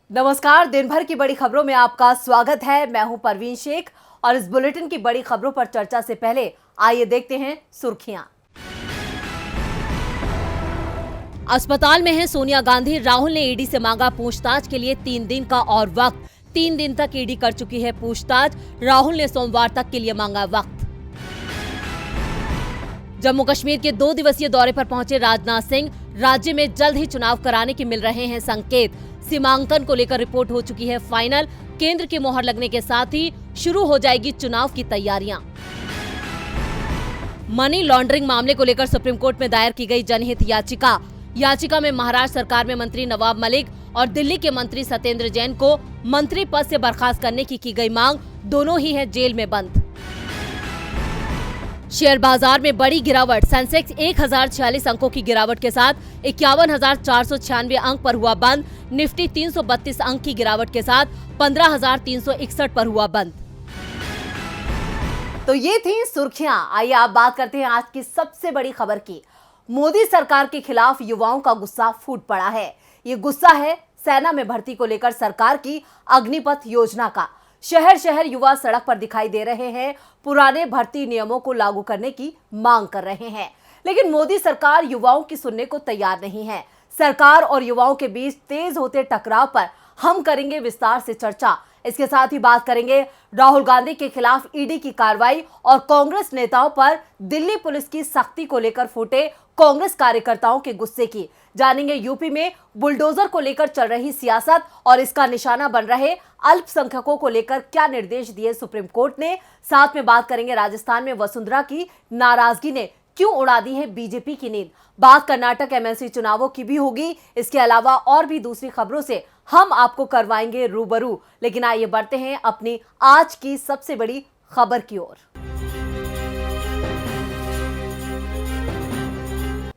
नमस्कार। दिन भर की बड़ी खबरों में आपका स्वागत है। मैं हूं परवीन शेख और इस बुलेटिन की बड़ी खबरों पर चर्चा से पहले आइए देखते हैं सुर्खियां। अस्पताल में है सोनिया गांधी। राहुल ने ईडी से मांगा पूछताछ के लिए 3 दिन का और वक्त। 3 दिन तक ईडी कर चुकी है पूछताछ। राहुल ने सोमवार तक के लिए मांगा वक्त। जम्मू कश्मीर के 2 दिवसीय दौरे पर पहुंचे राजनाथ सिंह। राज्य में जल्द ही चुनाव कराने के मिल रहे हैं संकेत। सीमांकन को लेकर रिपोर्ट हो चुकी है फाइनल। केंद्र की मोहर लगने के साथ ही शुरू हो जाएगी चुनाव की तैयारियां। मनी लॉन्ड्रिंग मामले को लेकर सुप्रीम कोर्ट में दायर की गई जनहित याचिका में महाराष्ट्र सरकार में मंत्री नवाब मलिक और दिल्ली के मंत्री सत्येंद्र जैन को मंत्री पद से बर्खास्त करने की गई मांग। दोनों ही हैं जेल में बंद। शेयर बाजार में बड़ी गिरावट। सेंसेक्स 1046 अंकों की गिरावट के साथ 51,496 अंक पर हुआ बंद। निफ्टी 332 अंक की गिरावट के साथ 15,361 पर हुआ बंद। तो ये थी सुर्खियां। आइए आप बात करते हैं आज की सबसे बड़ी खबर की। मोदी सरकार के खिलाफ युवाओं का गुस्सा फूट पड़ा है। ये गुस्सा है सेना में भर्ती को लेकर सरकार की अग्निपथ योजना का। शहर शहर युवा सड़क पर दिखाई दे रहे हैं। पुराने भर्ती नियमों को लागू करने की मांग कर रहे हैं, लेकिन मोदी सरकार युवाओं की सुनने को तैयार नहीं है। सरकार और युवाओं के बीच तेज होते टकराव पर हम करेंगे विस्तार से चर्चा। इसके साथ ही बात करेंगे राहुल गांधी के खिलाफ ईडी की कार्रवाई और कांग्रेस नेताओं पर दिल्ली पुलिस की सख्ती को लेकर फूटे कांग्रेस कार्यकर्ताओं के गुस्से की। जानेंगे यूपी में बुलडोजर को लेकर चल रही सियासत और इसका निशाना बन रहे अल्पसंख्यकों को लेकर क्या निर्देश दिए सुप्रीम कोर्ट ने। साथ में बात करेंगे राजस्थान में वसुंधरा की नाराजगी ने क्यों उड़ा दी है बीजेपी की नींद। बात कर्नाटक एमएलसी चुनावों की भी होगी। इसके अलावा और भी दूसरी खबरों से हम आपको करवाएंगे रूबरू। लेकिन आइए बढ़ते हैं अपनी आज की सबसे बड़ी खबर की ओर।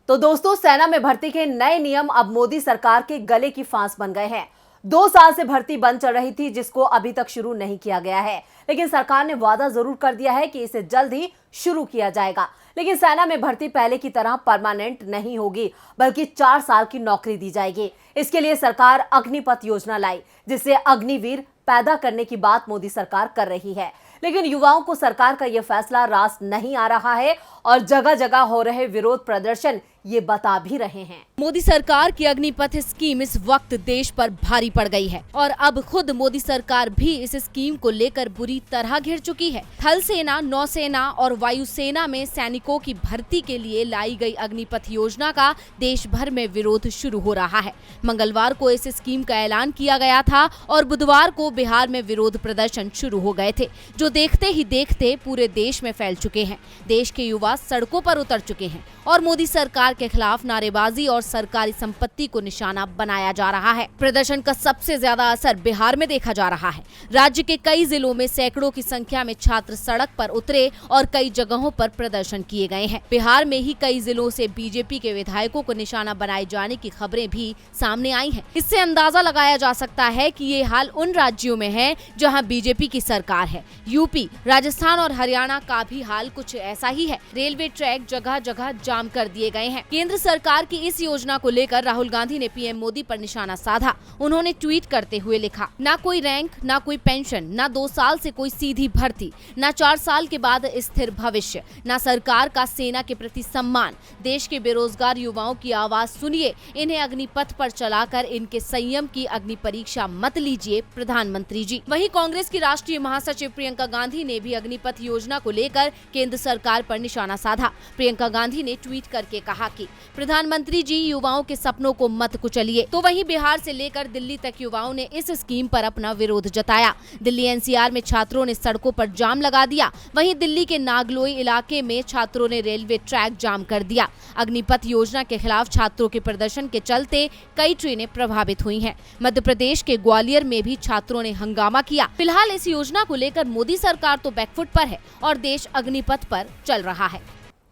तो दोस्तों, सेना में भर्ती के नए नियम अब मोदी सरकार के गले की फांस बन गए हैं। 2 साल से भर्ती बंद चल रही थी, जिसको अभी तक शुरू नहीं किया गया है, लेकिन सरकार ने वादा जरूर कर दिया है कि इसे जल्द ही शुरू किया जाएगा। लेकिन सेना में भर्ती पहले की तरह परमानेंट नहीं होगी, बल्कि 4 साल की नौकरी दी जाएगी। इसके लिए सरकार अग्निपथ योजना लाई, जिससे अग्निवीर पैदा करने की बात मोदी सरकार कर रही है। लेकिन युवाओं को सरकार का यह फैसला रास नहीं आ रहा है और जगह जगह हो रहे विरोध प्रदर्शन ये बता भी रहे हैं। मोदी सरकार की अग्निपथ स्कीम इस वक्त देश पर भारी पड़ गई है और अब खुद मोदी सरकार भी इस स्कीम को लेकर बुरी तरह घिर चुकी है। थल सेना, नौसेना और वायुसेना में सैनिकों की भर्ती के लिए लाई गई अग्निपथ योजना का देश भर में विरोध शुरू हो रहा है। मंगलवार को इस स्कीम का ऐलान किया गया था और बुधवार को बिहार में विरोध प्रदर्शन शुरू हो गए थे, जो देखते ही देखते पूरे देश में फैल चुके हैं। देश के युवा सड़कों पर उतर चुके हैं और मोदी सरकार के खिलाफ नारेबाजी और सरकारी संपत्ति को निशाना बनाया जा रहा है। प्रदर्शन का सबसे ज्यादा असर बिहार में देखा जा रहा है। राज्य के कई जिलों में सैकड़ों की संख्या में छात्र सड़क पर उतरे और कई जगहों पर प्रदर्शन किए गए हैं। बिहार में ही कई जिलों से बीजेपी के विधायकों को निशाना बनाए जाने की खबरें भी सामने आई हैं। इससे अंदाजा लगाया जा सकता है कि ये हाल उन राज्यों में है जहां बीजेपी की सरकार है। यूपी, राजस्थान और हरियाणा का भी हाल कुछ ऐसा ही है। रेलवे ट्रैक जगह जगह जाम कर दिए गए हैं। केंद्र सरकार की इस योजना को लेकर राहुल गांधी ने पीएम मोदी पर निशाना साधा। उन्होंने ट्वीट करते हुए लिखा, ना कोई रैंक, ना कोई पेंशन, ना 2 साल से कोई सीधी भर्ती, ना 4 साल के बाद स्थिर भविष्य, ना सरकार का सेना के प्रति सम्मान। देश के बेरोजगार युवाओं की आवाज सुनिए। इन्हें अग्निपथ पर चलाकर इनके संयम की अग्नि परीक्षा मत लीजिए प्रधानमंत्री जी। वहीं कांग्रेस की राष्ट्रीय महासचिव प्रियंका गांधी ने भी अग्निपथ योजना को लेकर केंद्र सरकार पर निशाना साधा। प्रियंका गांधी ने ट्वीट करके कहा कि प्रधानमंत्री जी, युवाओं के सपनों को मत कुचलिए। तो वहीं बिहार से लेकर दिल्ली तक युवाओं ने इस स्कीम पर अपना विरोध जताया। दिल्ली एनसीआर में छात्रों ने सड़कों पर जाम लगा दिया। वहीं दिल्ली के नागलोई इलाके में छात्रों ने रेलवे ट्रैक जाम कर दिया। अग्निपथ योजना के खिलाफ छात्रों के प्रदर्शन के चलते कई ट्रेनें प्रभावित हुई हैं। मध्य प्रदेश के ग्वालियर में भी छात्रों ने हंगामा किया। फिलहाल इस योजना को लेकर मोदी सरकार तो बैकफुट पर है और देश अग्निपथ पर चल रहा है।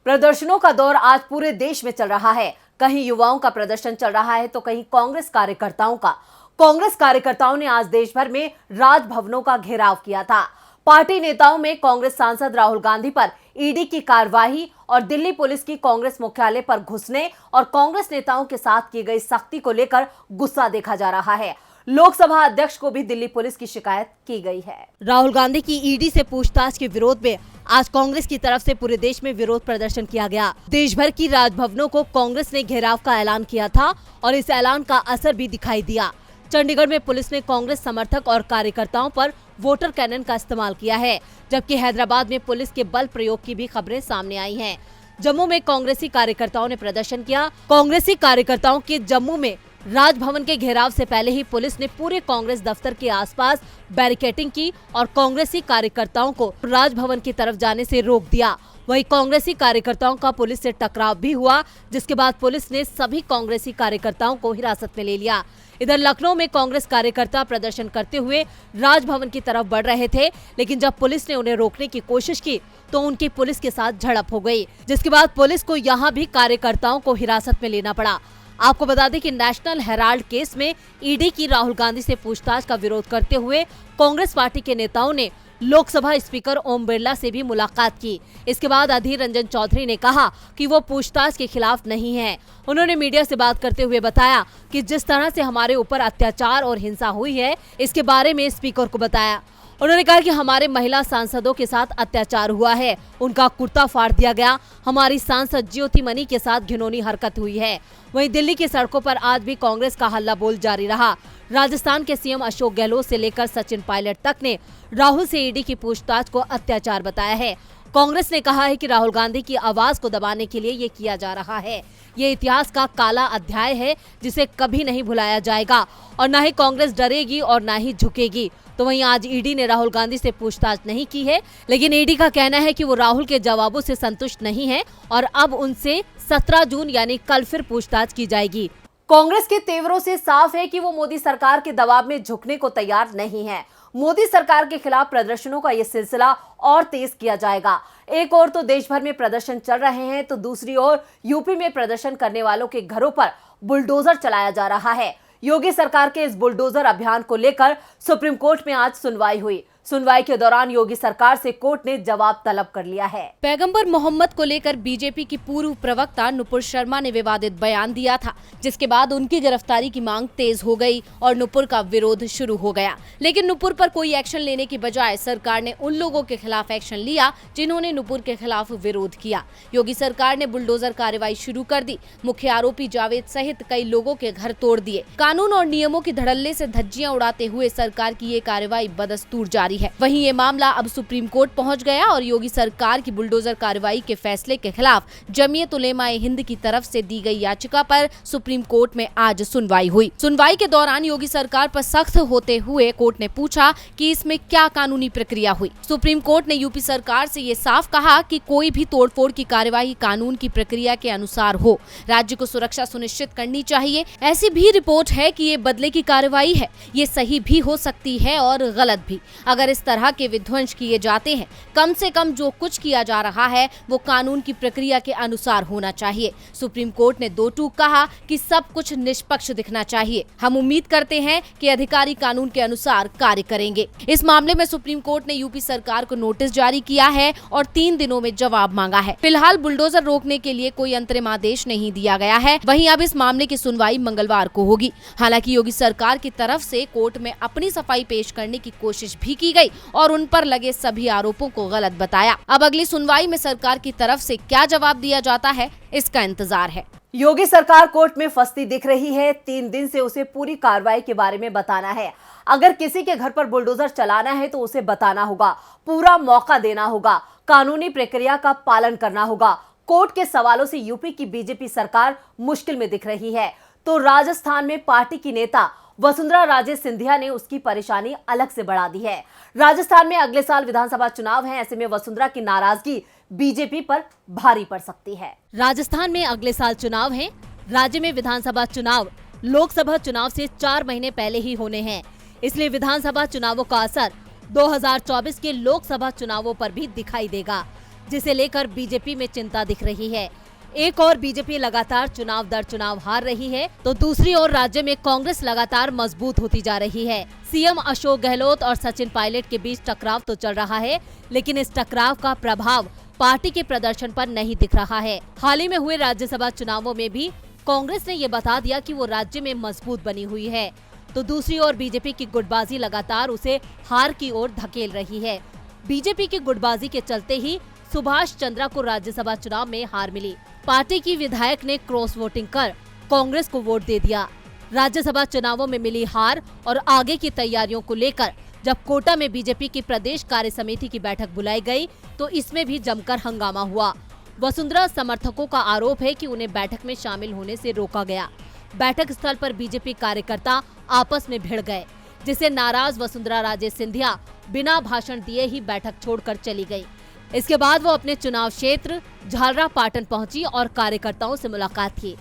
प्रदर्शनों का दौर आज पूरे देश में चल रहा है। कहीं युवाओं का प्रदर्शन चल रहा है तो कहीं कांग्रेस कार्यकर्ताओं का। कांग्रेस कार्यकर्ताओं ने आज देश भर में राजभवनों का घेराव किया था। पार्टी नेताओं में कांग्रेस सांसद राहुल गांधी पर ईडी की कार्रवाई और दिल्ली पुलिस की कांग्रेस मुख्यालय पर घुसने और कांग्रेस नेताओं के साथ की गई सख्ती को लेकर गुस्सा देखा जा रहा है। लोकसभा अध्यक्ष को भी दिल्ली पुलिस की शिकायत की गई है। राहुल गांधी की ईडी से पूछताछ के विरोध में आज कांग्रेस की तरफ से पूरे देश में विरोध प्रदर्शन किया गया। देश भर की राजभवनों को कांग्रेस ने घेराव का ऐलान किया था और इस ऐलान का असर भी दिखाई दिया। चंडीगढ़ में पुलिस ने कांग्रेस समर्थक और कार्यकर्ताओं पर वोटर कैनन का इस्तेमाल किया है, जबकि हैदराबाद में पुलिस के बल प्रयोग की भी खबरें सामने आई हैं। जम्मू में कांग्रेसी कार्यकर्ताओं ने प्रदर्शन किया। कांग्रेसी कार्यकर्ताओं के जम्मू में राजभवन के घेराव से पहले ही पुलिस ने पूरे कांग्रेस दफ्तर के आसपास बैरिकेडिंग की और कांग्रेसी कार्यकर्ताओं को राजभवन की तरफ जाने से रोक दिया। वहीं कांग्रेसी कार्यकर्ताओं का पुलिस से टकराव भी हुआ, जिसके बाद पुलिस ने सभी कांग्रेसी कार्यकर्ताओं को हिरासत में ले लिया। इधर लखनऊ में कांग्रेस कार्यकर्ता प्रदर्शन करते हुए राजभवन की तरफ बढ़ रहे थे, लेकिन जब पुलिस ने उन्हें रोकने की कोशिश की तो उनकी पुलिस के साथ झड़प हो गई, जिसके बाद पुलिस को यहां भी कार्यकर्ताओं को हिरासत में लेना पड़ा। आपको बता दें कि नेशनल हेराल्ड केस में ईडी की राहुल गांधी से पूछताछ का विरोध करते हुए कांग्रेस पार्टी के नेताओं ने लोकसभा स्पीकर ओम बिरला से भी मुलाकात की। इसके बाद अधीर रंजन चौधरी ने कहा कि वो पूछताछ के खिलाफ नहीं है। उन्होंने मीडिया से बात करते हुए बताया कि जिस तरह से हमारे ऊपर अत्याचार और हिंसा हुई है, इसके बारे में स्पीकर को बताया। उन्होंने कहा कि हमारे महिला सांसदों के साथ अत्याचार हुआ है, उनका कुर्ता फाड़ दिया गया, हमारी सांसद ज्योति मनी के साथ घिनौनी हरकत हुई है। वहीं दिल्ली की सड़कों पर आज भी कांग्रेस का हल्ला बोल जारी रहा। राजस्थान के सीएम अशोक गहलोत से लेकर सचिन पायलट तक ने राहुल से ईडी की पूछताछ को अत्याचार बताया है। कांग्रेस ने कहा है कि राहुल गांधी की आवाज को दबाने के लिए ये किया जा रहा है। ये इतिहास का काला अध्याय है जिसे कभी नहीं भुलाया जाएगा और न ही कांग्रेस डरेगी और न ही झुकेगी। तो वहीं आज ईडी ने राहुल गांधी से पूछताछ नहीं की है, लेकिन ईडी का कहना है कि वो राहुल के जवाबों से संतुष्ट नहीं है और अब उनसे 17 जून यानी कल फिर पूछताछ की जाएगी। कांग्रेस के तेवरों से साफ है कि वो मोदी सरकार के दबाव में झुकने को तैयार नहीं है। मोदी सरकार के खिलाफ प्रदर्शनों का ये सिलसिला और तेज किया जाएगा। एक ओर तो देश भर में प्रदर्शन चल रहे हैं, तो दूसरी ओर यूपी में प्रदर्शन करने वालों के घरों पर बुलडोजर चलाया जा रहा है। योगी सरकार के इस बुलडोजर अभियान को लेकर सुप्रीम कोर्ट में आज सुनवाई हुई। सुनवाई के दौरान योगी सरकार से कोर्ट ने जवाब तलब कर लिया है। पैगंबर मोहम्मद को लेकर बीजेपी की पूर्व प्रवक्ता नुपुर शर्मा ने विवादित बयान दिया था, जिसके बाद उनकी गिरफ्तारी की मांग तेज हो गई और नुपुर का विरोध शुरू हो गया। लेकिन नुपुर पर कोई एक्शन लेने की बजाय सरकार ने उन लोगों के खिलाफ एक्शन लिया जिन्होंने नुपुर के खिलाफ विरोध किया। योगी सरकार ने बुलडोजर कार्रवाई शुरू कर दी। मुख्य आरोपी जावेद सहित कई लोगों के घर तोड़ दिए। कानून और नियमों की धड़ल्ले से धज्जियां उड़ाते हुए सरकार की ये कार्रवाई बदस्तूर जारी है। वहीं ये मामला अब सुप्रीम कोर्ट पहुंच गया और योगी सरकार की बुलडोजर कार्रवाई के फैसले के खिलाफ जमीयत उलेमा ए हिंद की तरफ से दी गई याचिका पर सुप्रीम कोर्ट में आज सुनवाई हुई। सुनवाई के दौरान योगी सरकार पर सख्त होते हुए कोर्ट ने पूछा कि इसमें क्या कानूनी प्रक्रिया हुई। सुप्रीम कोर्ट ने यूपी सरकार से ये साफ कहा कि कोई भी तोड़फोड़ की कार्रवाई कानून की प्रक्रिया के अनुसार हो। राज्य को सुरक्षा सुनिश्चित करनी चाहिए। ऐसी भी रिपोर्ट है कि ये बदले की कार्रवाई है। ये सही भी हो सकती है और गलत भी। अगर इस तरह के विध्वंस किए जाते हैं, कम से कम जो कुछ किया जा रहा है वो कानून की प्रक्रिया के अनुसार होना चाहिए। सुप्रीम कोर्ट ने दो टूक कहा कि सब कुछ निष्पक्ष दिखना चाहिए। हम उम्मीद करते हैं कि अधिकारी कानून के अनुसार कार्य करेंगे। इस मामले में सुप्रीम कोर्ट ने यूपी सरकार को नोटिस जारी किया है और 3 दिनों में जवाब मांगा है। फिलहाल बुलडोजर रोकने के लिए कोई अंतरिम आदेश नहीं दिया गया है। वहीं अब इस मामले की सुनवाई मंगलवार को होगी। हालांकि योगी सरकार की तरफ से कोर्ट में अपनी सफाई पेश करने की कोशिश भी की गई और उन पर लगे सभी आरोपों को गलत बताया। अब अगली सुनवाई में सरकार की तरफ से क्या जवाब दिया जाता है, इसका इंतजार है। योगी सरकार कोर्ट में फंसती दिख रही है। 3 दिन से उसे पूरी कार्रवाई के बारे में बताना है। अगर किसी के घर पर बुलडोजर चलाना है तो उसे बताना होगा, पूरा मौका देना होगा, कानूनी प्रक्रिया का पालन करना होगा। कोर्ट के सवालों से यूपी की बीजेपी सरकार मुश्किल में दिख रही है, तो राजस्थान में पार्टी की नेता वसुंधरा राजे सिंधिया ने उसकी परेशानी अलग से बढ़ा दी है। राजस्थान में अगले साल विधानसभा चुनाव हैं, ऐसे में वसुंधरा की नाराजगी बीजेपी पर भारी पड़ सकती है। राजस्थान में अगले साल चुनाव हैं। राज्य में विधानसभा चुनाव लोकसभा चुनाव से 4 महीने पहले ही होने हैं, इसलिए विधानसभा चुनावों का असर 2024 के लोकसभा चुनावों पर भी दिखाई देगा, जिसे लेकर बीजेपी में चिंता दिख रही है। एक और बीजेपी लगातार चुनाव दर चुनाव हार रही है, तो दूसरी ओर राज्य में कांग्रेस लगातार मजबूत होती जा रही है। सीएम अशोक गहलोत और सचिन पायलट के बीच टकराव तो चल रहा है, लेकिन इस टकराव का प्रभाव पार्टी के प्रदर्शन पर नहीं दिख रहा है। हाल ही में हुए राज्यसभा चुनावों में भी कांग्रेस ने ये बता दिया कि वो राज्य में मजबूत बनी हुई है, तो दूसरी ओर बीजेपी की गुटबाजी लगातार उसे हार की ओर धकेल रही है। बीजेपी की गुटबाजी के चलते ही सुभाष चंद्रा को राज्यसभा चुनाव में हार मिली। पार्टी की विधायक ने क्रॉस वोटिंग कर कांग्रेस को वोट दे दिया। राज्यसभा चुनावों में मिली हार और आगे की तैयारियों को लेकर जब कोटा में बीजेपी की प्रदेश कार्य समिति की बैठक बुलाई गई तो इसमें भी जमकर हंगामा हुआ। वसुंधरा समर्थकों का आरोप है कि उन्हें बैठक में शामिल होने से रोका गया। बैठक स्थल पर बीजेपी कार्यकर्ता आपस में भिड़ गए, जिससे नाराज वसुंधरा राजे सिंधिया बिना भाषण दिए ही बैठक छोड़कर चली गई। इसके बाद वो अपने चुनाव क्षेत्र झालरापाटन पहुंची और कार्यकर्ताओं से मुलाकात की।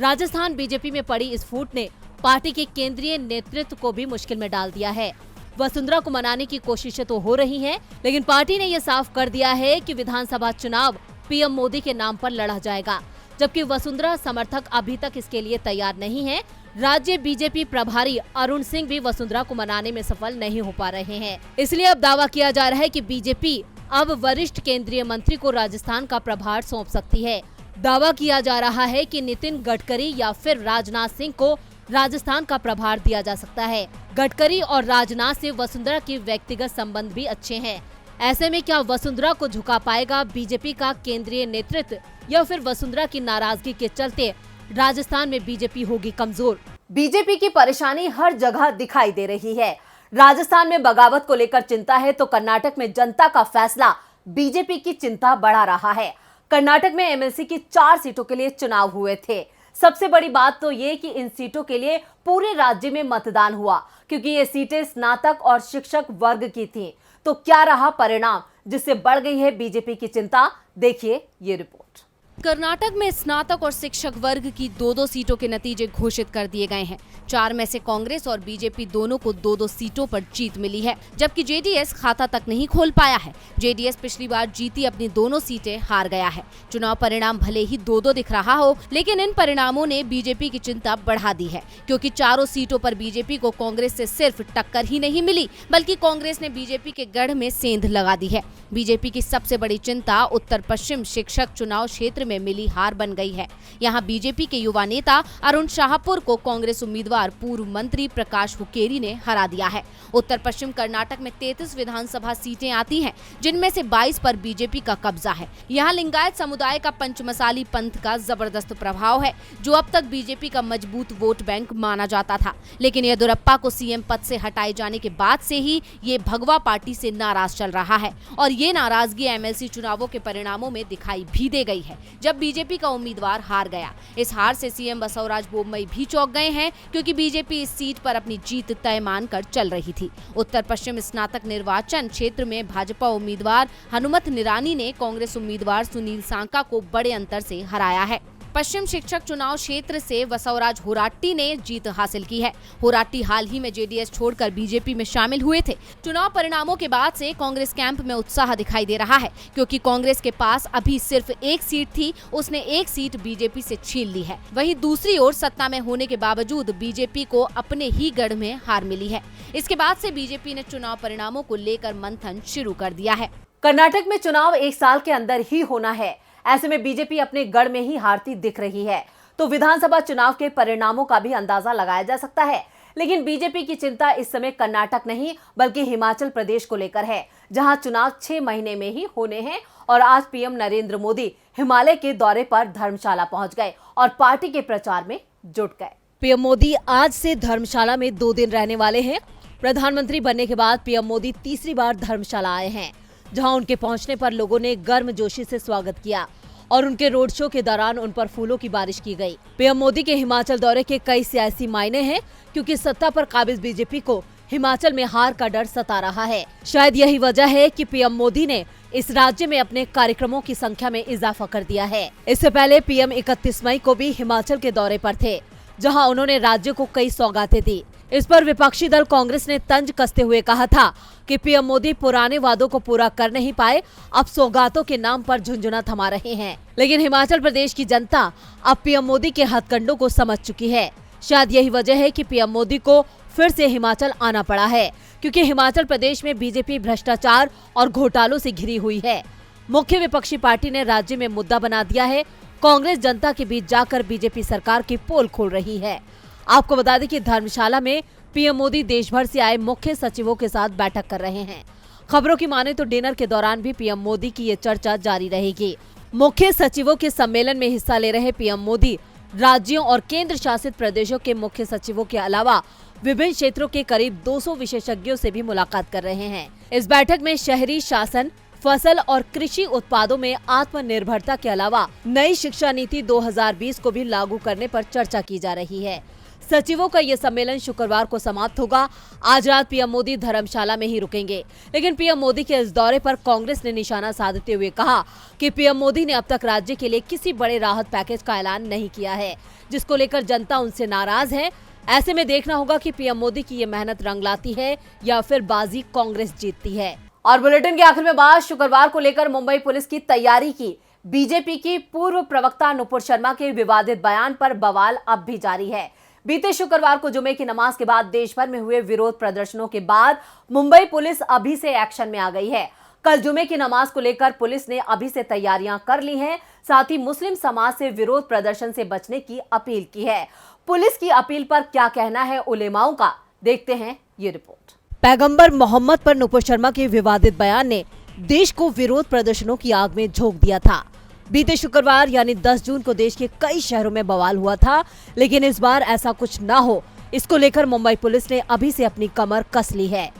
राजस्थान बीजेपी में पड़ी इस फूट ने पार्टी के केंद्रीय नेतृत्व को भी मुश्किल में डाल दिया है। वसुंधरा को मनाने की कोशिशें तो हो रही हैं, लेकिन पार्टी ने यह साफ कर दिया है कि विधानसभा चुनाव पीएम मोदी के नाम पर लड़ा जाएगा, जबकि वसुंधरा समर्थक अभी तक इसके लिए तैयार नहीं हैं। राज्य बीजेपी प्रभारी अरुण सिंह भी वसुंधरा को मनाने में सफल नहीं हो पा रहे हैं। इसलिए अब दावा किया जा रहा है कि बीजेपी अब वरिष्ठ केंद्रीय मंत्री को राजस्थान का प्रभार सौंप सकती है। दावा किया जा रहा है कि नितिन गडकरी या फिर राजनाथ सिंह को राजस्थान का प्रभार दिया जा सकता है। गडकरी और राजनाथ से वसुंधरा के व्यक्तिगत संबंध भी अच्छे हैं। ऐसे में क्या वसुंधरा को झुका पाएगा बीजेपी का केंद्रीय नेतृत्व, या फिर वसुंधरा की नाराजगी के चलते राजस्थान में बीजेपी होगी कमजोर? बीजेपी की परेशानी हर जगह दिखाई दे रही है। राजस्थान में बगावत को लेकर चिंता है तो कर्नाटक में जनता का फैसला बीजेपी की चिंता बढ़ा रहा है। कर्नाटक में एमएलसी की 4 सीटों के लिए चुनाव हुए थे। सबसे बड़ी बात तो ये कि इन सीटों के लिए पूरे राज्य में मतदान हुआ, क्योंकि ये सीटें स्नातक और शिक्षक वर्ग की थीं। तो क्या रहा परिणाम जिससे बढ़ गई है बीजेपी की चिंता? देखिए ये रिपोर्ट। कर्नाटक में स्नातक और शिक्षक वर्ग की 2-2 सीटों के नतीजे घोषित कर दिए गए हैं। 4 में से कांग्रेस और बीजेपी दोनों को 2-2 सीटों पर जीत मिली है, जबकि जेडीएस खाता तक नहीं खोल पाया है। जेडीएस पिछली बार जीती अपनी दोनों सीटें हार गया है। चुनाव परिणाम भले ही 2-2 दिख रहा हो, लेकिन इन परिणामों ने बीजेपी की चिंता बढ़ा दी है, क्योंकि चारों सीटों पर बीजेपी को कांग्रेस से सिर्फ टक्कर ही नहीं मिली, बल्कि कांग्रेस ने बीजेपी के गढ़ में सेंध लगा दी है। बीजेपी की सबसे बड़ी चिंता उत्तर पश्चिम शिक्षक चुनाव क्षेत्र में मिली हार बन गई है। यहाँ बीजेपी के युवा नेता अरुण शाहपुर को कांग्रेस उम्मीदवार पूर्व मंत्री प्रकाश हुक्केरी ने हरा दिया है। उत्तर पश्चिम कर्नाटक में 33 विधानसभा सीटें आती हैं, जिनमें से 22 पर बीजेपी का कब्जा है। यहाँ लिंगायत समुदाय का पंचमसाली पंथ का जबरदस्त प्रभाव है, जो अब तक बीजेपी का मजबूत वोट बैंक माना जाता था। लेकिन येदियुरप्पा को सीएम पद से हटाए जाने के बाद से ही ये भगवा पार्टी से नाराज चल रहा है, और ये नाराजगी एमएलसी चुनावों के परिणामों में दिखाई भी दे गई है, जब बीजेपी का उम्मीदवार हार गया। इस हार से सीएम बसवराज बोम्मई भी चौंक गए हैं, क्योंकि बीजेपी इस सीट पर अपनी जीत तय मानकर चल रही थी। उत्तर पश्चिम स्नातक निर्वाचन क्षेत्र में भाजपा उम्मीदवार हनुमत निरानी ने कांग्रेस उम्मीदवार सुनील सांका को बड़े अंतर से हराया है। पश्चिम शिक्षक चुनाव क्षेत्र से बसवराज होराट्टी ने जीत हासिल की है। होराट्टी हाल ही में जेडीएस छोड़कर बीजेपी में शामिल हुए थे। चुनाव परिणामों के बाद से कांग्रेस कैंप में उत्साह दिखाई दे रहा है, क्योंकि कांग्रेस के पास अभी सिर्फ 1 सीट थी, उसने 1 सीट बीजेपी से छीन ली है। वहीं दूसरी ओर सत्ता में होने के बावजूद बीजेपी को अपने ही गढ़ में हार मिली है। इसके बाद से बीजेपी ने चुनाव परिणामों को लेकर मंथन शुरू कर दिया है। कर्नाटक में चुनाव 1 साल के अंदर ही होना है, ऐसे में बीजेपी अपने गढ़ में ही हारती दिख रही है, तो विधानसभा चुनाव के परिणामों का भी अंदाजा लगाया जा सकता है। लेकिन बीजेपी की चिंता इस समय कर्नाटक नहीं बल्कि हिमाचल प्रदेश को लेकर है, जहां चुनाव 6 महीने में ही होने हैं। और आज पीएम नरेंद्र मोदी हिमालय के दौरे पर धर्मशाला पहुंच गए और पार्टी के प्रचार में जुट गए। पीएम मोदी आज से धर्मशाला में 2 दिन रहने वाले हैं। प्रधानमंत्री बनने के बाद पीएम मोदी तीसरी बार धर्मशाला आए हैं, जहां उनके पहुंचने पर लोगों ने गर्मजोशी से स्वागत किया और उनके रोड शो के दौरान उन पर फूलों की बारिश की गई। पीएम मोदी के हिमाचल दौरे के कई सियासी मायने हैं, क्योंकि सत्ता पर काबिज बीजेपी को हिमाचल में हार का डर सता रहा है। शायद यही वजह है कि पीएम मोदी ने इस राज्य में अपने कार्यक्रमों की संख्या में इजाफा कर दिया है। इससे पहले पीएम 31 मई को भी हिमाचल के दौरे पर थे, जहां उन्होंने राज्य को कई सौगातें दी। इस पर विपक्षी दल कांग्रेस ने तंज कसते हुए कहा था कि पीएम मोदी पुराने वादों को पूरा कर नहीं पाए, अब सौगातों के नाम पर झुंझुना थमा रहे हैं। लेकिन हिमाचल प्रदेश की जनता अब पीएम मोदी के हथकंडों को समझ चुकी है। शायद यही वजह है कि पीएम मोदी को फिर से हिमाचल आना पड़ा है, क्योंकि हिमाचल प्रदेश में बीजेपी भ्रष्टाचार और घोटालों से घिरी हुई है। मुख्य विपक्षी पार्टी ने राज्य में मुद्दा बना दिया है। कांग्रेस जनता के बीच जाकर बीजेपी सरकार की पोल खोल रही है। आपको बता दें कि धर्मशाला में पीएम मोदी देश भर से आए मुख्य सचिवों के साथ बैठक कर रहे हैं। खबरों की माने तो डिनर के दौरान भी पीएम मोदी की ये चर्चा जारी रहेगी। मुख्य सचिवों के सम्मेलन में हिस्सा ले रहे पीएम मोदी राज्यों और केंद्र शासित प्रदेशों के मुख्य सचिवों के अलावा विभिन्न क्षेत्रों के करीब 200 विशेषज्ञों से भी मुलाकात कर रहे हैं। इस बैठक में शहरी शासन, फसल और कृषि उत्पादों में आत्मनिर्भरता के अलावा नई शिक्षा नीति 2020 को भी लागू करने पर चर्चा की जा रही है। सचिवों का ये सम्मेलन शुक्रवार को समाप्त होगा। आज रात पीएम मोदी धर्मशाला में ही रुकेंगे, लेकिन पीएम मोदी के इस दौरे पर कांग्रेस ने निशाना साधते हुए कहा कि पीएम मोदी ने अब तक राज्य के लिए किसी बड़े राहत पैकेज का ऐलान नहीं किया है, जिसको लेकर जनता उनसे नाराज है। ऐसे में देखना होगा कि पीएम मोदी की ये मेहनत रंग लाती है या फिर बाजी कांग्रेस जीतती है। और बुलेटिन के आखिर में बात शुक्रवार को लेकर मुंबई पुलिस की तैयारी की। बीजेपी की पूर्व प्रवक्ता नुपुर शर्मा के विवादित बयान पर बवाल अब भी जारी है। बीते शुक्रवार को जुमे की नमाज के बाद देश भर में हुए विरोध प्रदर्शनों के बाद मुंबई पुलिस अभी से एक्शन में आ गई है। कल जुमे की नमाज को लेकर पुलिस ने अभी से तैयारियां कर ली हैं। साथ ही मुस्लिम समाज से विरोध प्रदर्शन से बचने की अपील की है। पुलिस की अपील पर क्या कहना है उलेमाओं का, देखते हैं ये रिपोर्ट। पैगंबर मोहम्मद पर नुपुर शर्मा के विवादित बयान ने देश को विरोध प्रदर्शनों की आग में झोंक दिया था। बीते शुक्रवार यानी 10 जून को देश के कई शहरों में बवाल हुआ था, लेकिन इस बार ऐसा कुछ ना हो, इसको लेकर मुंबई पुलिस ने अभी से अपनी कमर कस ली है।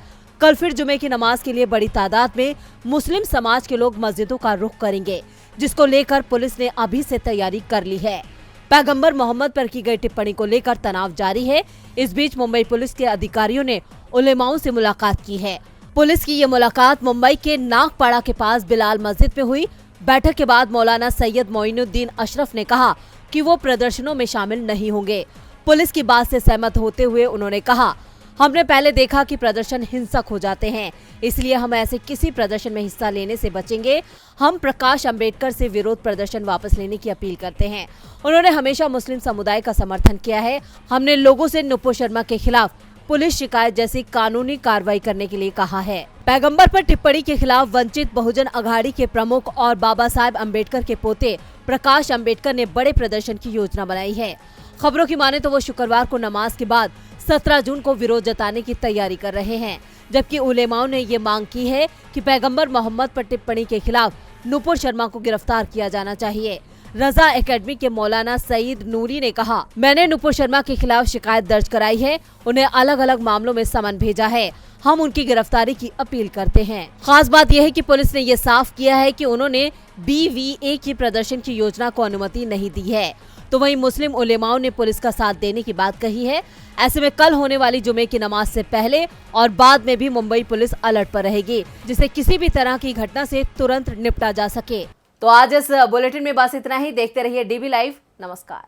कल फिर जुमे की नमाज के लिए बड़ी तादाद में मुस्लिम समाज के लोग मस्जिदों का रुख करेंगे, जिसको लेकर पुलिस ने अभी से तैयारी कर ली है। पैगंबर मोहम्मद पर की गई टिप्पणी को लेकर तनाव जारी है। इस बीच मुंबई पुलिस के अधिकारियों ने उलेमाओं से मुलाकात की है। पुलिस की ये मुलाकात मुंबई के नागपाड़ा के पास बिलाल मस्जिद में हुई। बैठक के बाद मौलाना सैयद मोइनुद्दीन अशरफ ने कहा कि वो प्रदर्शनों में शामिल नहीं होंगे। पुलिस की बात से सहमत होते हुए उन्होंने कहा, हमने पहले देखा कि प्रदर्शन हिंसक हो जाते हैं, इसलिए हम ऐसे किसी प्रदर्शन में हिस्सा लेने से बचेंगे। हम प्रकाश अंबेडकर से विरोध प्रदर्शन वापस लेने की अपील करते हैं। उन्होंने हमेशा मुस्लिम समुदाय का समर्थन किया है। हमने लोगों से नुपुर शर्मा के खिलाफ पुलिस शिकायत जैसी कानूनी कार्रवाई करने के लिए कहा है। पैगंबर पर टिप्पणी के खिलाफ वंचित बहुजन अघाड़ी के प्रमुख और बाबा साहेब अम्बेडकर के पोते प्रकाश अंबेडकर ने बड़े प्रदर्शन की योजना बनाई है। खबरों की माने तो वो शुक्रवार को नमाज के बाद 17 जून को विरोध जताने की तैयारी कर रहे हैं, जबकि उलेमाओं ने ये मांग की है कि पैगंबर मोहम्मद पर टिप्पणी के खिलाफ नुपुर शर्मा को गिरफ्तार किया जाना चाहिए। रजा एकेडमी के मौलाना सईद नूरी ने कहा, मैंने नुपुर शर्मा के खिलाफ शिकायत दर्ज कराई है, उन्हें अलग अलग मामलों में समन भेजा है। हम उनकी गिरफ्तारी की अपील करते हैं। खास बात यह है कि पुलिस ने ये साफ किया है कि उन्होंने BVA की प्रदर्शन की योजना को अनुमति नहीं दी है। तो वहीं मुस्लिम उलेमाओं ने पुलिस का साथ देने की बात कही है। ऐसे में कल होने वाली जुमे की नमाज से पहले और बाद में भी मुंबई पुलिस अलर्ट पर रहेगी, जिससे किसी भी तरह की घटना से तुरंत निपटा जा सके। तो आज इस बुलेटिन में बस इतना ही। देखते रहिए DB लाइव। नमस्कार।